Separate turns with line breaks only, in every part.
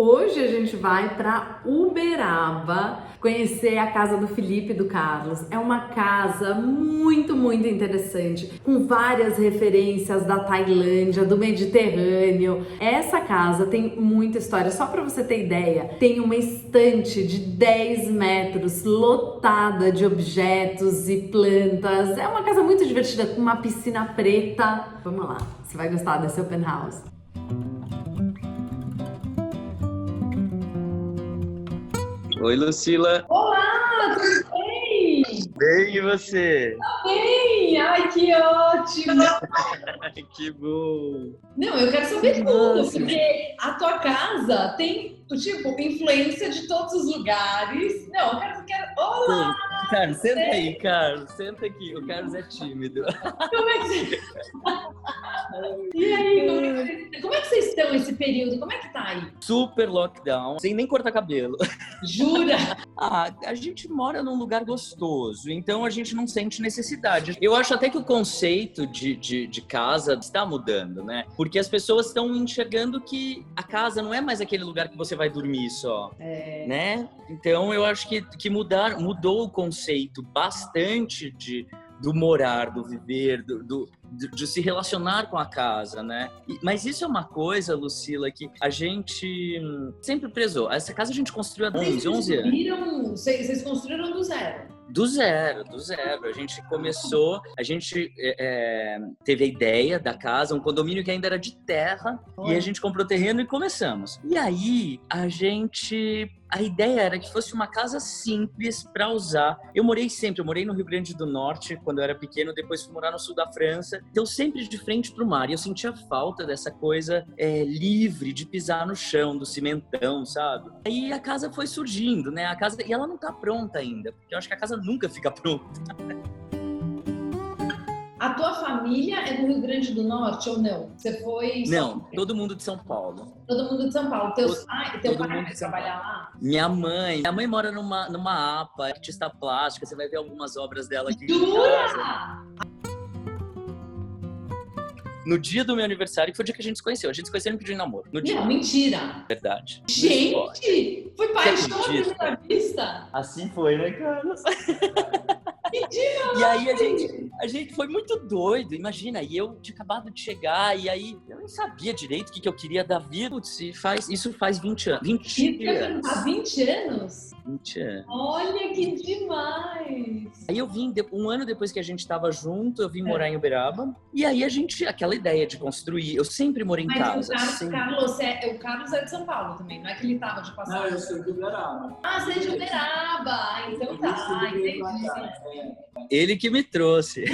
Hoje a gente vai para Uberaba conhecer a casa do Felipe e do Carlos. É uma casa muito, muito interessante, com várias referências da Tailândia, do Mediterrâneo. Essa casa tem muita história. Só para você ter ideia, tem uma estante de 10 metros lotada de objetos e plantas. É uma casa muito divertida, com uma piscina preta. Vamos lá, você vai gostar desse open house.
Oi, Lucila.
Olá, tudo bem?
Bem, e você?
Bem, ai que ótimo!
Que bom!
Não, eu quero saber tudo, porque a tua casa tem, tipo, influência de todos os lugares. Não, eu quero... Olá!
Carlos, senta aí, Carlos. Senta aqui. O Carlos é tímido.
Como é que você... E aí, como é que vocês estão esse período? Como é que tá aí?
Super lockdown, sem nem cortar cabelo.
Jura?
A gente mora num lugar gostoso, então a gente não sente necessidade. Eu acho até que o conceito de casa está mudando, né? Porque as pessoas estão enxergando que a casa não é mais aquele lugar que você vai dormir só, né? Então eu acho que mudou o conceito bastante do morar, do viver, de se relacionar com a casa, né? Mas isso é uma coisa, Lucila, que a gente sempre prezou. Essa casa a gente construiu há 11 anos.
Vocês construíram do zero?
Do zero. A gente começou, a gente teve a ideia da casa, um condomínio que ainda era de terra, e a gente comprou terreno e começamos. E aí, a ideia era que fosse uma casa simples para usar. Eu morei no Rio Grande do Norte, quando eu era pequeno, depois fui morar no sul da França, então sempre de frente para o mar, e eu sentia falta dessa coisa livre, de pisar no chão, do cimentão, sabe? Aí a casa foi surgindo, né? E ela não tá pronta ainda, porque eu acho que a casa nunca fica pronta.
A tua família é do Rio Grande do Norte ou não? Você foi...
Não, todo mundo de São Paulo.
Todo mundo de São Paulo. Teu pai vai trabalhar lá?
Minha mãe mora numa APA, artista plástica, você vai ver algumas obras dela aqui.
Jura?
No dia do meu aniversário, que foi o dia que a gente se conheceu. A gente se conheceu e me pediu em namoro. No dia.
Não, mentira.
Verdade.
Gente, foi paixão à primeira vista?
Assim foi, né, Carlos?
Mentira!
E aí a gente foi muito doido, imagina, e eu tinha acabado de chegar, e aí eu não sabia direito o que eu queria da vida. Putz, isso faz 20 anos. 20 anos.
Há 20 anos?
20 anos.
Olha que demais!
Aí eu vim, um ano depois que a gente tava junto, eu vim morar em Uberaba, e aí aquela ideia de construir, eu sempre morei em casa.
Mas o Carlos é de São Paulo também, não é que ele tava de passagem?
Não, eu sou de Uberaba.
Ah, você é de Uberaba! Então tá, entendi.
Ele que me trouxe.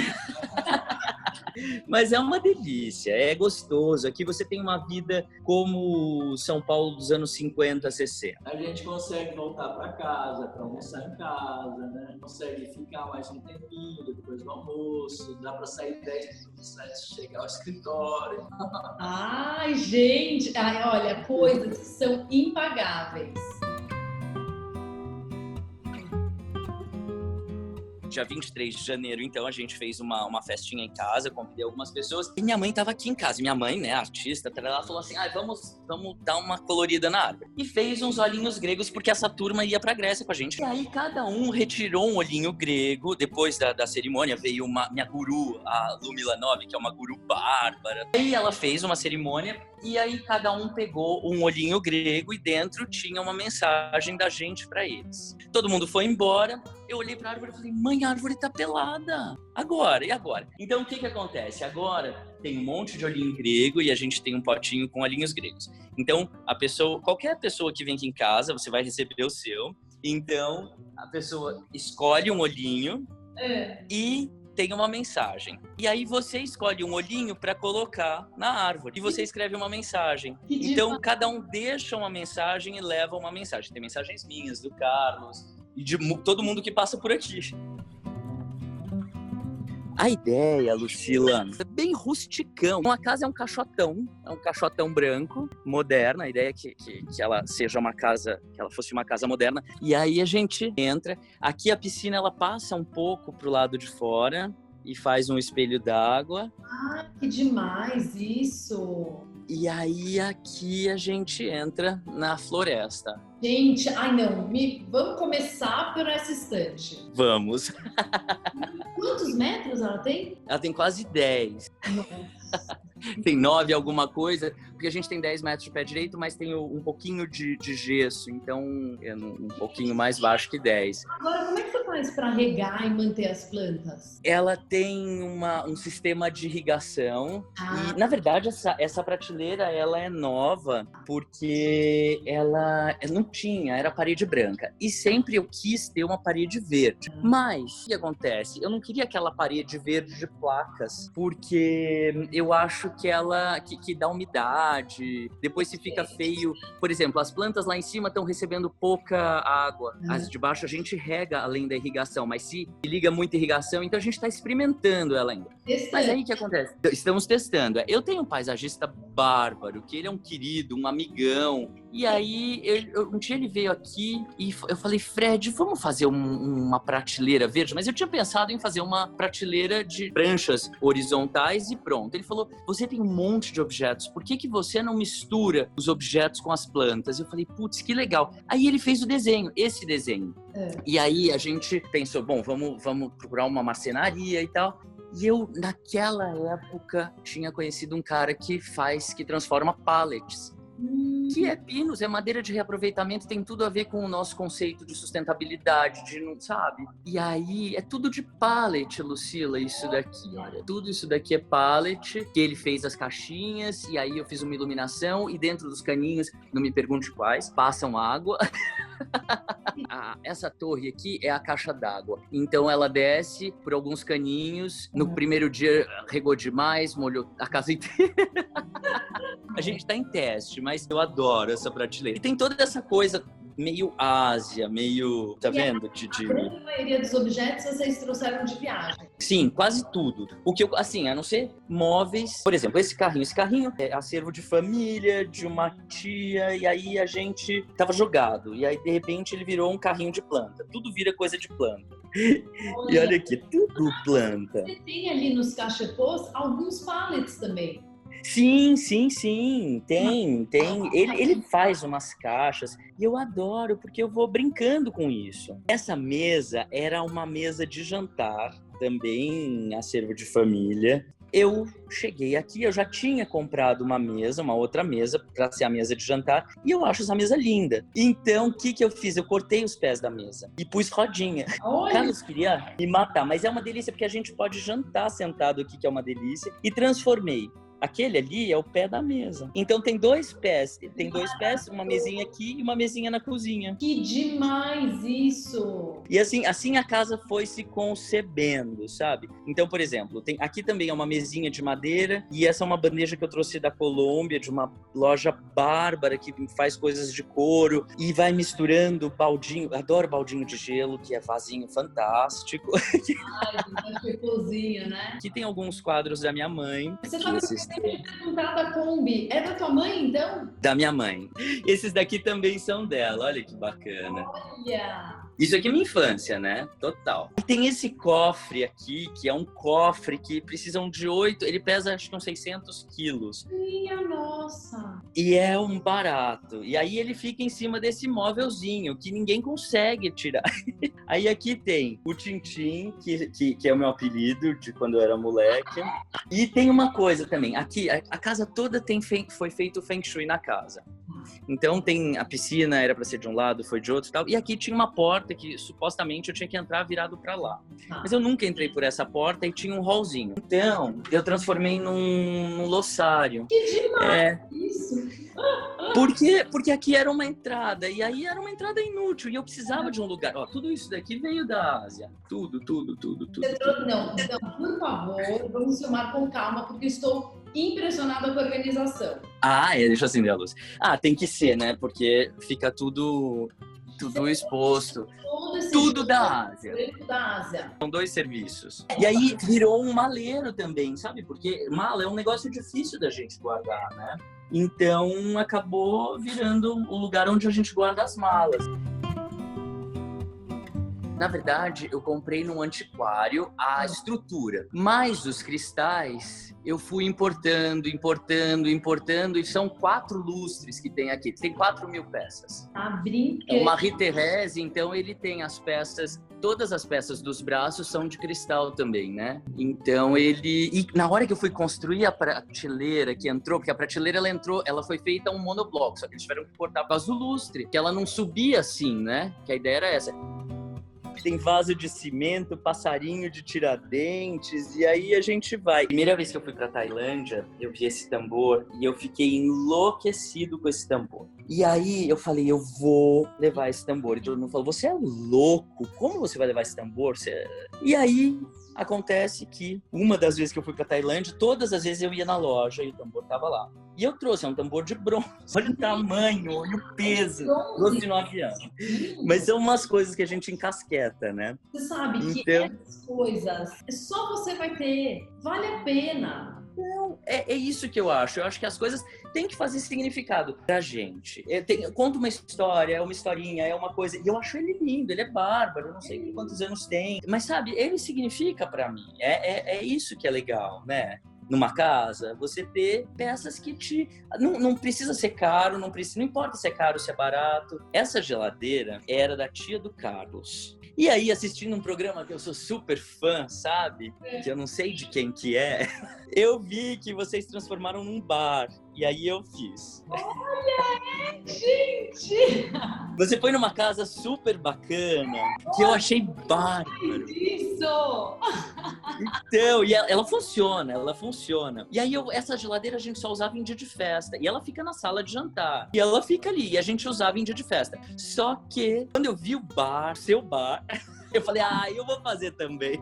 Mas é uma delícia, é gostoso. Aqui você tem uma vida como São Paulo dos anos 50, 60.
A gente consegue voltar para casa, para almoçar em casa, né? Consegue ficar mais um tempinho depois do almoço, dá para sair 10 minutos antes de chegar ao escritório.
Ai, gente! Ai, olha, coisas que são impagáveis.
Dia 23 de janeiro, então, a gente fez uma festinha em casa, convidei algumas pessoas. E minha mãe tava aqui em casa. Minha mãe, né, artista, ela falou assim, vamos dar uma colorida na árvore. E fez uns olhinhos gregos, porque essa turma ia pra Grécia com a gente. E aí, cada um retirou um olhinho grego. Depois da cerimônia, veio minha guru, a Lu Milanov, que é uma guru bárbara. Aí ela fez uma cerimônia, e aí cada um pegou um olhinho grego, e dentro tinha uma mensagem da gente pra eles. Todo mundo foi embora. Eu olhei pra árvore e falei, mãe, a árvore tá pelada. E agora? Então, o que acontece? Agora tem um monte de olhinho grego e a gente tem um potinho com olhinhos gregos. Então, qualquer pessoa que vem aqui em casa, você vai receber o seu. Então, a pessoa escolhe um olhinho e tem uma mensagem. E aí você escolhe um olhinho para colocar na árvore. E você escreve uma mensagem. Então, cada um deixa uma mensagem e leva uma mensagem. Tem mensagens minhas, do Carlos e de todo mundo que passa por aqui. A ideia, Lucila, é bem rusticão. A casa é um caixotão branco, moderno. A ideia é que ela seja uma casa, que ela fosse uma casa moderna. E aí a gente entra. Aqui a piscina, ela passa um pouco pro lado de fora e faz um espelho d'água.
Ah, que demais isso!
E aí aqui a gente entra na floresta.
Gente, ai não, vamos começar por essa estante.
Vamos.
Quantos metros ela tem?
Ela tem quase 10.
Nossa.
Tem 9 alguma coisa, porque a gente tem 10 metros de pé direito, mas tem um pouquinho de gesso, então é um pouquinho mais baixo que 10.
Agora, como é que você faz para regar e manter as plantas?
Ela tem um sistema de irrigação
Ah.
e, na verdade, essa prateleira ela é nova porque ela não tinha, era parede branca. E sempre eu quis ter uma parede verde. Mas, o que acontece? Eu não queria aquela parede verde de placas, porque eu acho que ela que dá umidade, depois se fica feio. Por exemplo, as plantas lá em cima estão recebendo pouca água. As de baixo a gente rega além da irrigação, mas se liga muita irrigação, então a gente está experimentando ela ainda. Mas aí o que acontece? Estamos testando. Eu tenho um paisagista bárbaro, que ele é um querido, um amigão. E aí, um dia ele veio aqui e eu falei, Fred, vamos fazer uma prateleira verde? Mas eu tinha pensado em fazer uma prateleira de pranchas horizontais e pronto. Ele falou, você tem um monte de objetos, por que você não mistura os objetos com as plantas? Eu falei, putz, que legal. Aí ele fez o desenho, esse desenho. E aí a gente pensou, bom, vamos procurar uma marcenaria e tal. E eu, naquela época, tinha conhecido um cara que transforma pallets. Que é pinos, é madeira de reaproveitamento, tem tudo a ver com o nosso conceito de sustentabilidade, não sabe? E aí, é tudo de pallet, Lucila, isso daqui, olha. Tudo isso daqui é pallet, que ele fez as caixinhas, e aí eu fiz uma iluminação, e dentro dos caninhos, não me pergunte quais, passam água. Essa torre aqui é a caixa d'água. Então ela desce por alguns caninhos. No primeiro dia regou demais, molhou a casa inteira. A gente tá em teste, mas eu adoro essa prateleira. E tem toda essa coisa meio Ásia, meio... Tá vendo?
A grande maioria dos objetos vocês trouxeram de viagem.
Sim, quase tudo. O que eu, assim, a não ser móveis. Por exemplo, esse carrinho é acervo de família, de uma tia, e aí a gente tava jogado. E aí, de repente, ele virou um carrinho de planta. Tudo vira coisa de planta. E olha aqui, tudo planta.
Você tem ali nos cachepôs alguns pallets também.
Sim, tem. Ele faz umas caixas e eu adoro porque eu vou brincando com isso. Essa mesa era uma mesa de jantar, também acervo de família. Eu cheguei aqui, eu já tinha comprado uma outra mesa para ser a mesa de jantar e eu acho essa mesa linda. Então, o que eu fiz? Eu cortei os pés da mesa e pus rodinha. O Carlos queria me matar, mas é uma delícia porque a gente pode jantar sentado aqui, que é uma delícia, e transformei. Aquele ali é o pé da mesa. Então tem 2 pés. Tem 2 pés, uma mesinha aqui e uma mesinha na cozinha.
Que demais isso!
E assim a casa foi se concebendo, sabe? Então, por exemplo, aqui também é uma mesinha de madeira e essa é uma bandeja que eu trouxe da Colômbia, de uma loja bárbara que faz coisas de couro e vai misturando baldinho. Adoro baldinho de gelo, que é vasinho fantástico.
Ai, que cozinha, né?
Aqui tem alguns quadros da minha mãe.
Você tava perguntar da Kombi. É da tua mãe, então?
Da minha mãe. Esses daqui também são dela. Olha que bacana.
Olha!
Isso aqui é minha infância, né? Total. E tem esse cofre aqui, que é um cofre que precisam de 8... Ele pesa, acho que uns 600 quilos.
Minha nossa!
E é um barato. E aí ele fica em cima desse móvelzinho, que ninguém consegue tirar. Aí aqui tem o Tintim, que é o meu apelido de quando eu era moleque. E tem uma coisa também. Aqui, a casa toda foi feito Feng Shui na casa. Então tem a piscina, era para ser de um lado, foi de outro e tal. E aqui tinha uma porta que supostamente eu tinha que entrar virado para lá. Mas eu nunca entrei por essa porta e tinha um hallzinho. Então eu transformei num lossário.
Que demais isso!
Porque aqui era uma entrada, e aí era uma entrada inútil, e eu precisava de um lugar. Ó, tudo isso daqui veio da Ásia. Tudo.
Não, por favor, vamos filmar com calma, porque estou impressionada com a organização.
Deixa eu acender a luz. Tem que ser, né? Porque fica tudo exposto. Tudo da Ásia. São 2 serviços. E aí virou um maleiro também, sabe? Porque mala é um negócio difícil da gente guardar, né? Então acabou virando o lugar onde a gente guarda as malas. Na verdade, eu comprei num antiquário a estrutura, mas os cristais eu fui importando, e são 4 lustres que tem aqui. Tem 4.000 peças.
Tá
É
brincando.
uma Marie-Thérèse, então ele tem as peças, todas as peças dos braços são de cristal também, né? Então e na hora que eu fui construir a prateleira que entrou, porque a prateleira ela foi feita um monobloco, só que eles tiveram que cortar por causa do lustre, que ela não subia assim, né? Que a ideia era essa. Tem vaso de cimento, passarinho de Tiradentes, e aí a gente vai. Primeira vez que eu fui pra Tailândia, eu vi esse tambor e eu fiquei enlouquecido com esse tambor. E aí eu falei, eu vou levar esse tambor. E todo mundo falou, você é louco? Como você vai levar esse tambor? E aí acontece que uma das vezes que eu fui pra Tailândia, todas as vezes eu ia na loja e o tambor tava lá. E eu trouxe, é um tambor de bronze. Olha o tamanho, olha o peso. Trouxe no avião. Mas são umas coisas que a gente encasqueta, né?
Você sabe que
Então-
essas coisas só você vai ter. Vale a pena.
Não, é isso que eu acho. Eu acho que as coisas têm que fazer significado pra gente. Conta uma história, é uma historinha, é uma coisa. E eu acho ele lindo, ele é bárbaro, eu não sei quantos anos tem. Mas sabe, ele significa pra mim. É isso que é legal, né? Numa casa, você ter peças que não precisa ser caro, não importa se é caro, se é barato. Essa geladeira era da tia do Carlos. E aí, assistindo um programa que eu sou super fã, sabe? Que eu não sei de quem que é. Eu vi que vocês transformaram num bar. E aí eu fiz.
Olha, gente!
Você foi numa casa super bacana, que eu achei bárbaro.
Isso!
Então, e ela funciona. E aí, essa geladeira a gente só usava em dia de festa. E ela fica na sala de jantar. E ela fica ali, e a gente usava em dia de festa. Só que, quando eu vi o bar, seu bar, eu falei, eu vou fazer também.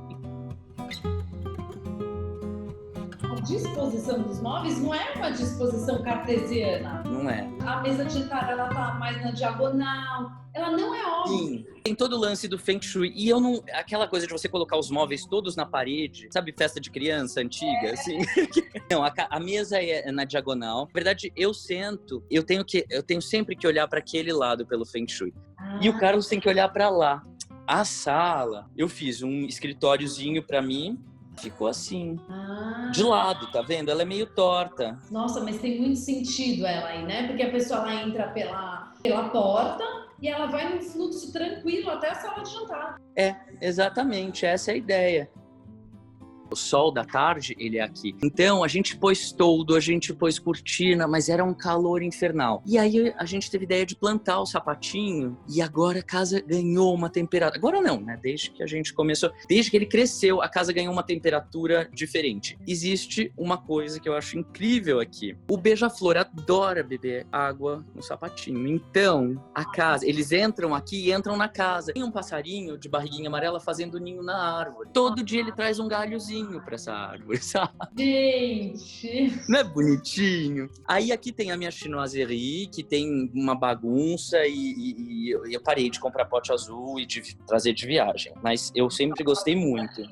A disposição dos móveis não é uma disposição cartesiana.
Não é?
A mesa de jantar, ela tá mais na diagonal. Ela não é óbvia.
Sim. Tem todo o lance do Feng Shui. E eu não... Aquela coisa de você colocar os móveis todos na parede. Sabe, festa de criança antiga, assim? Não, a mesa é na diagonal. Na verdade, eu tenho sempre que olhar para aquele lado pelo Feng Shui. E o Carlos tem que olhar para lá. A sala, eu fiz um escritóriozinho para mim. Ficou assim, de lado, tá vendo? Ela é meio torta.
Nossa, mas tem muito sentido ela aí, né? Porque a pessoa ela entra pela porta e ela vai num fluxo tranquilo até a sala de jantar.
Exatamente, essa é a ideia. O sol da tarde, ele é aqui. Então, a gente pôs toldo, a gente pôs cortina, mas era um calor infernal. E aí, a gente teve ideia de plantar o sapatinho e agora a casa ganhou uma temperatura... Agora não, né? Desde que a gente começou... Desde que ele cresceu, a casa ganhou uma temperatura diferente. Existe uma coisa que eu acho incrível aqui. O beija-flor adora beber água no sapatinho. Então, a casa... Eles entram aqui e entram na casa. Tem um passarinho de barriguinha amarela fazendo ninho na árvore. Todo dia ele traz um galhozinho pra essa árvore, sabe?
Gente!
Não é bonitinho? Aí aqui tem a minha chinoiserie, que tem uma bagunça e eu parei de comprar pote azul e de trazer de viagem. Mas eu sempre gostei muito.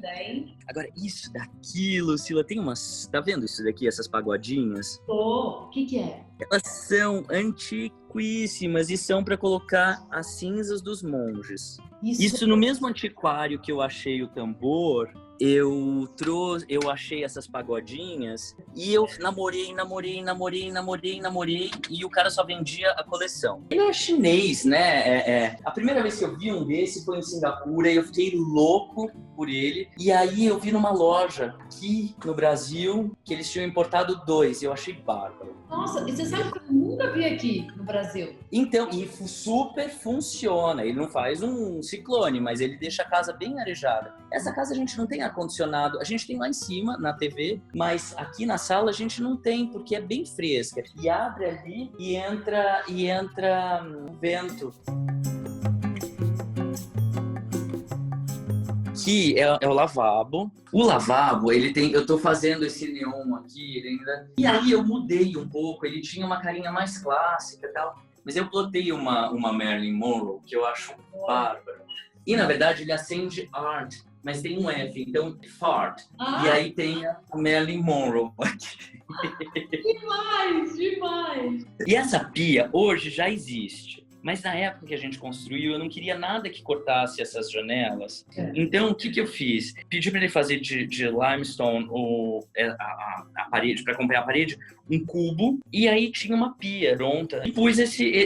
Agora, isso daqui, Lucila, tem umas... Tá vendo isso daqui, essas pagodinhas?
O que é?
Elas são antiquíssimas e são pra colocar as cinzas dos monges. Isso no mesmo antiquário que eu achei o tambor... Eu achei essas pagodinhas e eu namorei e o cara só vendia a coleção. Ele é chinês, né? A primeira vez que eu vi um desse foi em Singapura e eu fiquei louco por ele. E aí eu vi numa loja aqui no Brasil que eles tinham importado 2 e eu achei bárbaro.
Nossa, e você sabe que eu nunca vi aqui no Brasil?
Então, e super funciona. Ele não faz um ciclone, mas ele deixa a casa bem arejada. Essa casa a gente não tem ar-condicionado. A gente tem lá em cima, na TV, mas aqui na sala a gente não tem, porque é bem fresca. E abre ali e entra vento. Aqui é o lavabo. O lavabo, ele tem... Eu tô fazendo esse neon aqui, ele ainda... E aí eu mudei um pouco. Ele tinha uma carinha mais clássica e tal. Mas eu botei uma Marilyn Monroe, que eu acho bárbaro. E, na verdade, ele acende art, mas tem um F, então fart. E aí tem a Marilyn Monroe aqui.
Demais!
E essa pia hoje já existe. Mas na época que a gente construiu, eu não queria nada que cortasse essas janelas.
É.
Então, o que eu fiz? Pedi para ele fazer de limestone a parede, para acompanhar a parede, um cubo, e aí tinha uma pia pronta. E pus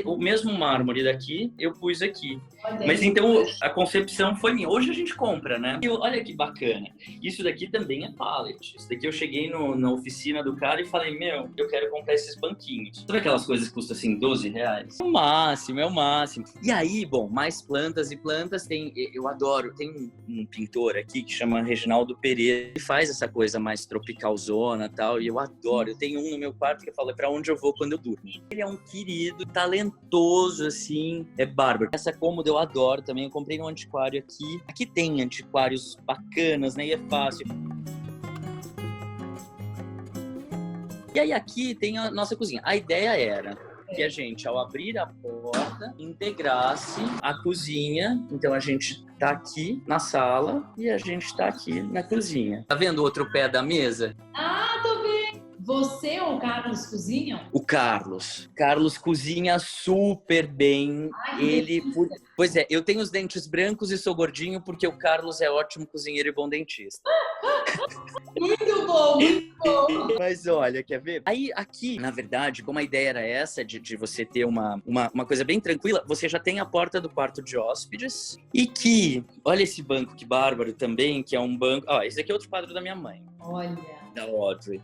o mesmo mármore daqui, eu pus aqui.
Olha
Mas
aí.
então a concepção foi minha. Hoje a gente compra, né? E olha que bacana. Isso daqui também é pallet. Isso daqui eu cheguei na oficina do cara e falei, meu, eu quero comprar esses banquinhos. Sabe aquelas coisas que custam assim R$12? É o máximo. E aí, bom, mais plantas e plantas. Eu adoro. Tem um pintor aqui que chama Reginaldo Pereira, que faz essa coisa mais tropicalzona e tal. E eu adoro. Eu tenho um no meu quarto que eu falo, é pra onde eu vou quando eu durmo. Ele é um querido, talentoso, assim, é bárbaro. Essa cômoda eu adoro também, eu comprei um antiquário aqui. Aqui tem antiquários bacanas, né, e é fácil. E aí aqui tem a nossa cozinha. A ideia era que a gente, ao abrir a porta, integrasse a cozinha. Então a gente tá aqui na sala e a gente tá aqui na cozinha. Tá vendo o outro pé da mesa?
Ah, tô vendo. Você ou o Carlos cozinham?
O Carlos. Carlos cozinha super bem.
Ai,
Pois é, eu tenho os dentes brancos e sou gordinho porque o Carlos é ótimo cozinheiro e bom dentista.
muito bom, muito bom.
Mas olha, quer ver? Aí aqui, na verdade, como a ideia era essa, de você ter uma coisa bem tranquila, você já tem a porta do quarto de hóspedes e que, olha esse banco que bárbaro também, que é um banco... Ó, esse aqui é outro quadro da minha mãe.
Olha.
Da Audrey.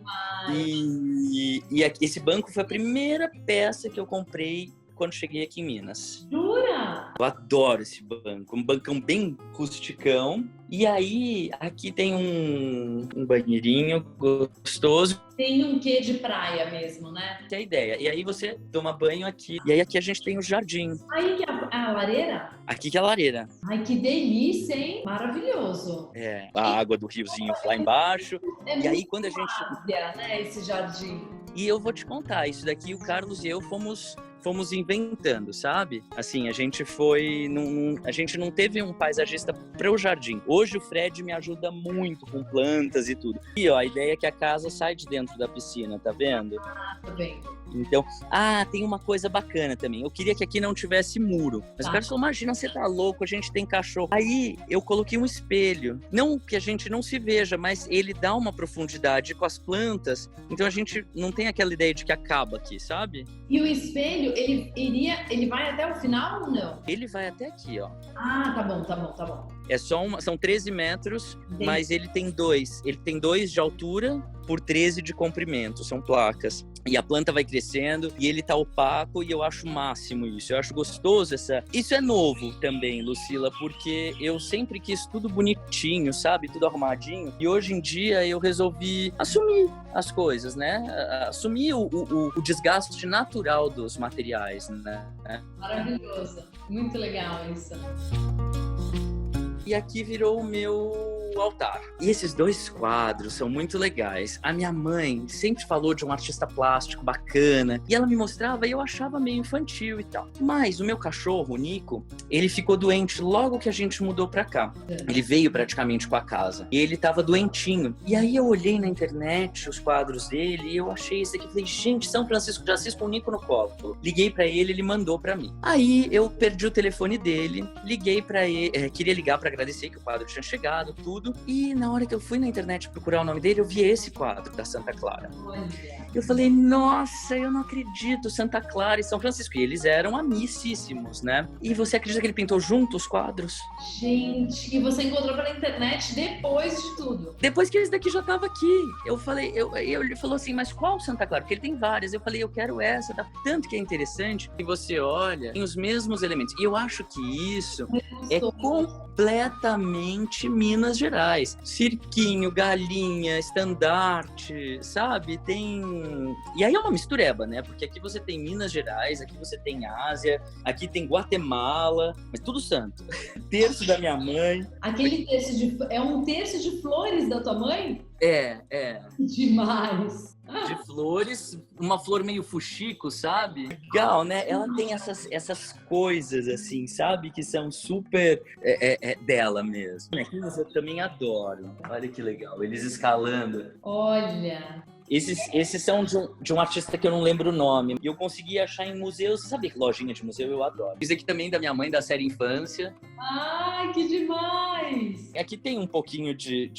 Esse banco foi a primeira peça que eu comprei quando cheguei aqui em Minas.
Jura?
Eu adoro esse banco, um bancão bem rusticão. E aí, aqui tem um banheirinho gostoso.
Tem um quê de praia mesmo, né?
Que é a ideia. E aí você toma banho aqui. E aí aqui a gente tem o jardim.
Aí a lareira?
Aqui que é a lareira.
Ai, que delícia, hein? Maravilhoso.
É, a água do riozinho lá embaixo.
É
E aí
muito
quando a gente...
área, né, esse jardim.
E eu vou te contar, isso daqui o Carlos e eu fomos inventando, sabe? Assim, a gente a gente não teve um paisagista para o jardim. Hoje o Fred me ajuda muito com plantas e tudo. E ó, a ideia é que a casa sai de dentro da piscina, tá vendo?
Tá vendo?
Então, tem uma coisa bacana também. Eu queria que aqui não tivesse muro. Mas o cara falou, imagina, você tá louco, a gente tem cachorro. Aí eu coloquei um espelho. Não que a gente não se veja, mas ele dá uma profundidade com as plantas. Então a gente não tem aquela ideia de que acaba aqui, sabe?
E o espelho, ele vai até o final ou não?
Ele vai até aqui, ó.
Ah, tá bom.
É são 13 metros,
Bem...
mas ele tem 2. Ele tem 2 de altura por 13 de comprimento, são placas. E a planta vai crescendo e ele tá opaco e eu acho o máximo isso. Eu acho gostoso Isso é novo também, Lucila, porque eu sempre quis tudo bonitinho, sabe? Tudo arrumadinho. E hoje em dia eu resolvi assumir as coisas, né? Assumir o desgaste natural dos materiais, né?
Maravilhoso. Muito legal isso.
E aqui virou o meu altar. E esses 2 quadros são muito legais. A minha mãe sempre falou de um artista plástico bacana e ela me mostrava e eu achava meio infantil e tal. Mas o meu cachorro, o Nico, ele ficou doente logo que a gente mudou pra cá. Ele veio praticamente com a casa e ele tava doentinho. E aí eu olhei na internet os quadros dele e eu achei esse aqui. Falei, gente, São Francisco de Assis com o Nico no colo. Liguei pra ele, ele mandou pra mim. Aí eu perdi o telefone dele, liguei pra ele, queria ligar pra agradecer que o quadro tinha chegado, tudo. E na hora que eu fui na internet procurar o nome dele, eu vi esse quadro da Santa Clara.
Olha.
Eu falei, nossa, eu não acredito, Santa Clara e São Francisco. E eles eram amicíssimos, né? E você acredita que ele pintou junto os quadros?
Gente, e você encontrou pela internet depois de tudo?
Depois que esse daqui já tava aqui. Eu falei, ele falou assim, mas qual Santa Clara? Porque ele tem várias. Eu falei, eu quero essa. Tá? Tanto que é interessante que você olha, tem os mesmos elementos. E eu acho que isso é completamente Minas Gerais. Cirquinho, galinha, estandarte, sabe? E aí é uma mistureba, né? Porque aqui você tem Minas Gerais, aqui você tem Ásia, aqui tem Guatemala, mas tudo santo. Terço da minha mãe.
Aquele terço é um terço de flores da tua mãe?
É.
Demais.
De flores, uma flor meio fuxico, sabe? Legal, né? Ela tem essas coisas, assim, sabe? Que são super dela mesmo. Aqui eu também adoro. Olha que legal, eles escalando.
Olha,
Esses são de um artista que eu não lembro o nome. E eu consegui achar em museus. Sabe que lojinha de museu eu adoro. Isso aqui também da minha mãe, da série Infância.
Ai, que demais!
Aqui tem um pouquinho de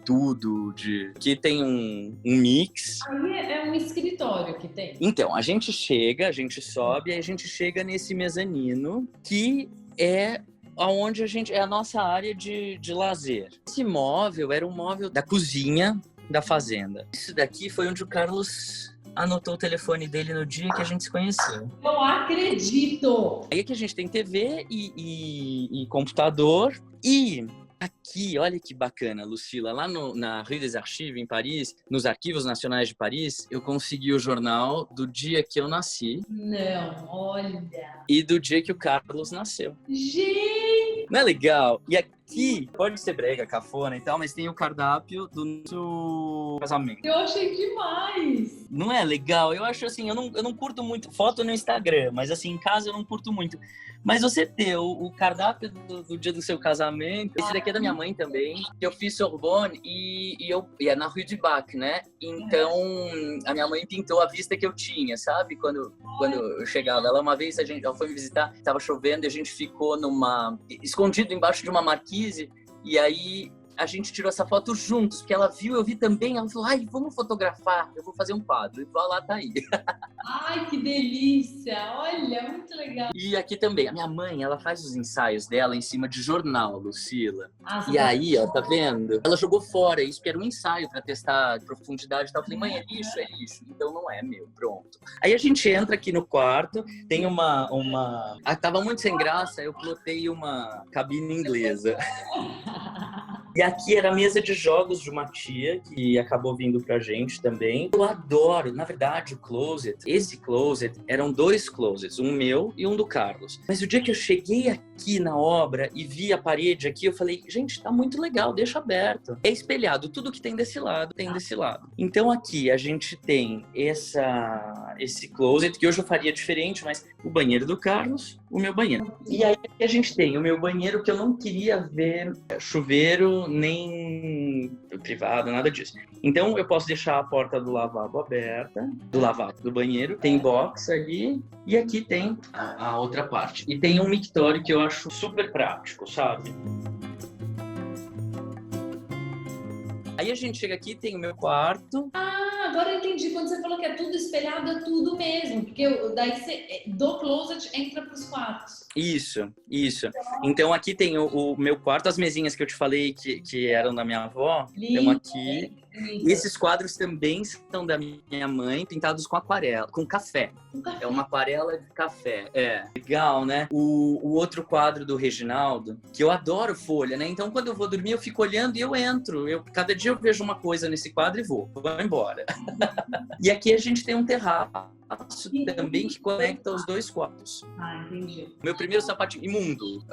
tudo. Aqui tem um mix.
Aí é um escritório que tem.
Então, a gente sobe, e a gente chega nesse mezanino que é onde é a nossa área de lazer. Esse móvel era um móvel da cozinha da fazenda. Isso daqui foi onde o Carlos anotou o telefone dele no dia que a gente se conheceu.
Não acredito!
Aí aqui a gente tem TV e computador. E aqui, olha que bacana, Lucila, lá na Rue des Archives, em Paris, nos Arquivos Nacionais de Paris, eu consegui o jornal do dia que eu nasci.
Não, olha!
E do dia que o Carlos nasceu.
Gente!
Não é legal? E aqui, pode ser brega, cafona e tal, mas tem o cardápio do nosso casamento.
Eu achei demais!
Não é legal? Eu acho assim, eu não curto muito foto no Instagram, mas assim, em casa eu não curto muito. Mas você ter o cardápio do dia do seu casamento, esse daqui é da minha mãe também, que eu fiz Sorbonne e é na Rue du Bac, né? Então, a minha mãe pintou a vista que eu tinha, sabe? Quando eu chegava. Ela foi me visitar, tava chovendo e a gente ficou escondido embaixo de uma marquise, e aí a gente tirou essa foto juntos, porque ela viu, eu vi também, ela falou, ai, vamos fotografar, eu vou fazer um quadro. E lá tá aí.
Ai, que delícia! Olha, muito legal.
E aqui também, a minha mãe, ela faz os ensaios dela em cima de jornal, Lucila.
Nossa,
E aí, ó, tá vendo? Ela jogou fora isso, que era um ensaio pra testar a profundidade e tal. Eu falei, mãe, é lixo. Então não é meu, pronto. Aí a gente entra aqui no quarto, tem uma... tava muito sem graça, eu plotei uma cabine inglesa. E aqui era a mesa de jogos de uma tia que acabou vindo pra gente também. Eu adoro, na verdade, o closet. Esse closet, eram 2 closets, um meu e um do Carlos. Mas o dia que eu cheguei aqui na obra e vi a parede aqui, eu falei, gente, tá muito legal, deixa aberto. É espelhado, tudo que tem desse lado, tem desse lado. Então aqui a gente tem esse closet, que hoje eu faria diferente, mas o banheiro do Carlos, o meu banheiro. E aí a gente tem o meu banheiro, que eu não queria ver chuveiro, nem privado, nada disso. Então eu posso deixar a porta do lavabo aberta, do banheiro, tem box ali, e aqui tem a outra parte. E tem um mictório que eu acho super prático, sabe? Aí a gente chega aqui, tem o meu quarto.
Agora eu entendi. Quando você falou que é tudo espelhado, é tudo mesmo. Porque daí você, do closet, entra pros quartos.
Isso. Então aqui tem o meu quarto, as mesinhas que eu te falei que eram da minha avó. Estão aqui. E esses quadros também são da minha mãe, pintados com aquarela, com café. É uma aquarela de café. É, legal, né? O outro quadro do Reginaldo, que eu adoro folha, né? Então quando eu vou dormir, eu fico olhando e eu entro. Cada dia eu vejo uma coisa nesse quadro e vou embora. E aqui a gente tem um terraço também que conecta os 2 quartos.
Entendi.
Meu primeiro sapatinho imundo.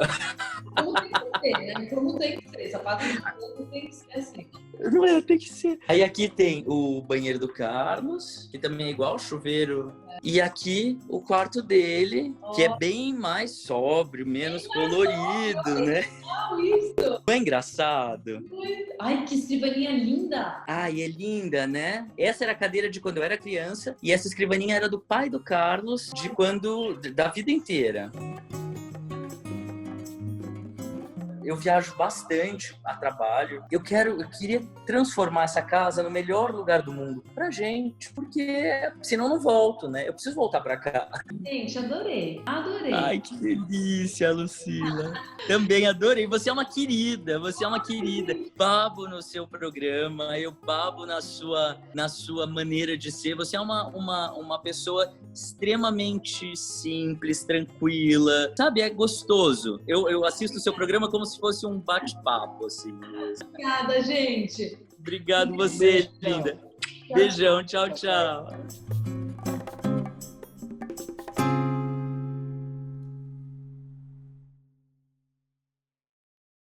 Como tem que ser, né? Como tem que ser. Sapato de mundo tem que ser assim.
Não é, tem que ser. Aí aqui tem o banheiro do Carlos, que também é igual, chuveiro. E aqui o quarto dele, que é bem mais sóbrio, menos colorido, né?
Isso.
Não é engraçado?
Ai, que escrivaninha linda!
Ai, é linda, né? Essa era a cadeira de quando eu era criança, e essa escrivaninha era do pai do Carlos, da vida inteira. Eu viajo bastante a trabalho. Eu queria transformar essa casa no melhor lugar do mundo pra gente, porque senão eu não volto, né? Eu preciso voltar pra cá.
Gente, adorei.
Ai, que delícia, Lucila. Também adorei. Você é uma querida. Babo no seu programa, eu babo na sua maneira de ser. Você é uma pessoa extremamente simples, tranquila. Sabe, é gostoso. Eu assisto o seu programa como se fosse um bate-papo, assim.
Obrigada, gente.
Obrigado você, linda. Beijão, tchau, tchau.